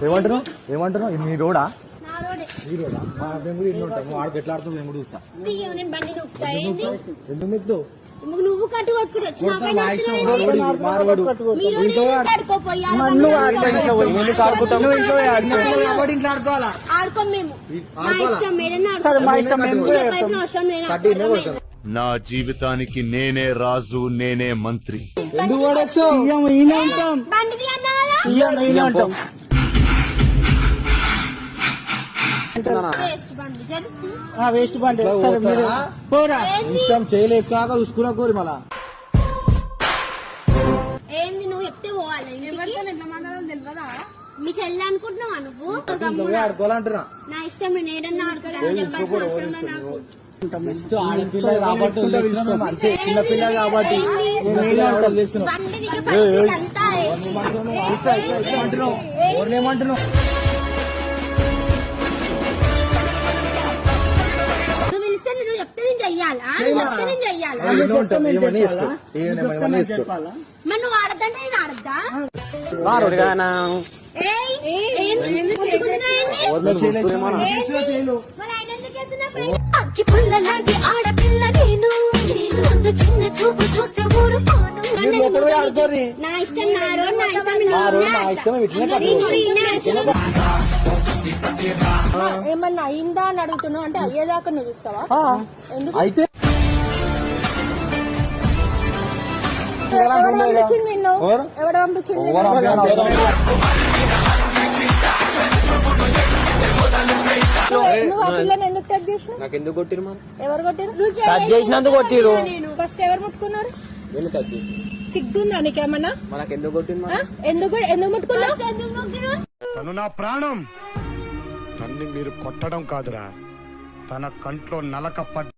ఏమంటున్నావు ఏమంటున్నావు మీ రోడా నా రోడే. ఈ రోడా మేము కూడా ఇల్లు ఉంటాం నువ్వు ఆడికి ఎట్లా ఆడుతావు మేము కూడా చూస్తా దిగేవు, నేను బండి నొక్కుతా. ఏంది? ఎందుకు మిక్కుతావు నువ్వు కట్టు కొట్టుకుని వచ్చి నా పైన మారవాడు మీరు ఆడుకోపోయి ఇంట్లో ఆడుకోవాలా ఆడుకోం మేము. మా ఇష్టం ఏదైనా ఆడుకోం. పైసలు అవసరం లేదు. నా జీవితానికి నేనే రాజు నేనే మంత్రి. ఎందుకు వాడేస్తావు బండి తీ అన్నా కదా. వేస్ట్ బండి జరుపు. వేస్ట్ బండి సరే మీరు పోరా. ఇష్టం చేయలేసుకోక చూసుకున్నా కోరి మళ్ళా ఏంది నువ్వు చెప్తే పోవాలి. మీ చెల్లి అనుకుంటున్నావా నువ్వు? ఆడుకోవాలంటున్నా నా ఇష్టం, నేను ఏదన్నా ఆడుకోవడానికి చెప్పాల్సిన అవసరం లేదు నాకు. ఆడపిల్ల కాబట్టి వదిలేస్తున్నాం మేము. అంతే చిన్నపిల్ల కాబట్టి వదిలేస్తున్నాం. బండి నీకు ఫస్ట్ అంతా ఏమంటున్నావు ఎవరినేమంటున్నావు నువ్వు పిలిస్తే నువ్వు చెప్తే నేను చెయ్యాలా? నువ్వు చెప్తే నేను చెయ్యాలా? ఏమన్నా ఉంటాం ఏమన్నా వేసుకో ఏమన్నా వేసుకో మరి నువ్వు ఆడద్దంటే నేను ఆడద్దా? మరి ఆయన ఎందుకు వేసినా పైన? అగ్గి పుల్లలాంటి ఆడపిల్ల నేను చిన్న చూపు చూస్తే ఊరుకోను. నా ఇష్టం నా రోడ్, నా ఇష్టం ఏమన్నా అయిందా అని అడుగుతున్నావు అంటే అయ్యేదాకా నువ్వు చూస్తావా? ఎందుకు అయితే ఎవరు పంపించింది నిన్ను? ఎవరు పంపించింది? నువ్వు ఆ పిల్లని ఎందుకు టచ్ చేసినావు? నాకు ఎందుకు కొట్టిరు మా ఎవరు కొట్టారు? టచ్ చేసినందుకు కొట్టిరు. ఫస్ట్ ఎవరు ముట్టుకున్నారు? ఎందుకు టచ్ చేసి సిగ్గుందా నీకేమన్నా? మనకు ఎందుకు కొట్టిరు ఆ? ఎందుకు ముట్టుకున్నావు? తను నా ప్రాణం. తన్ని మీరు కొట్టడం కాదురా, తన కంట్లో నలక పడ్డ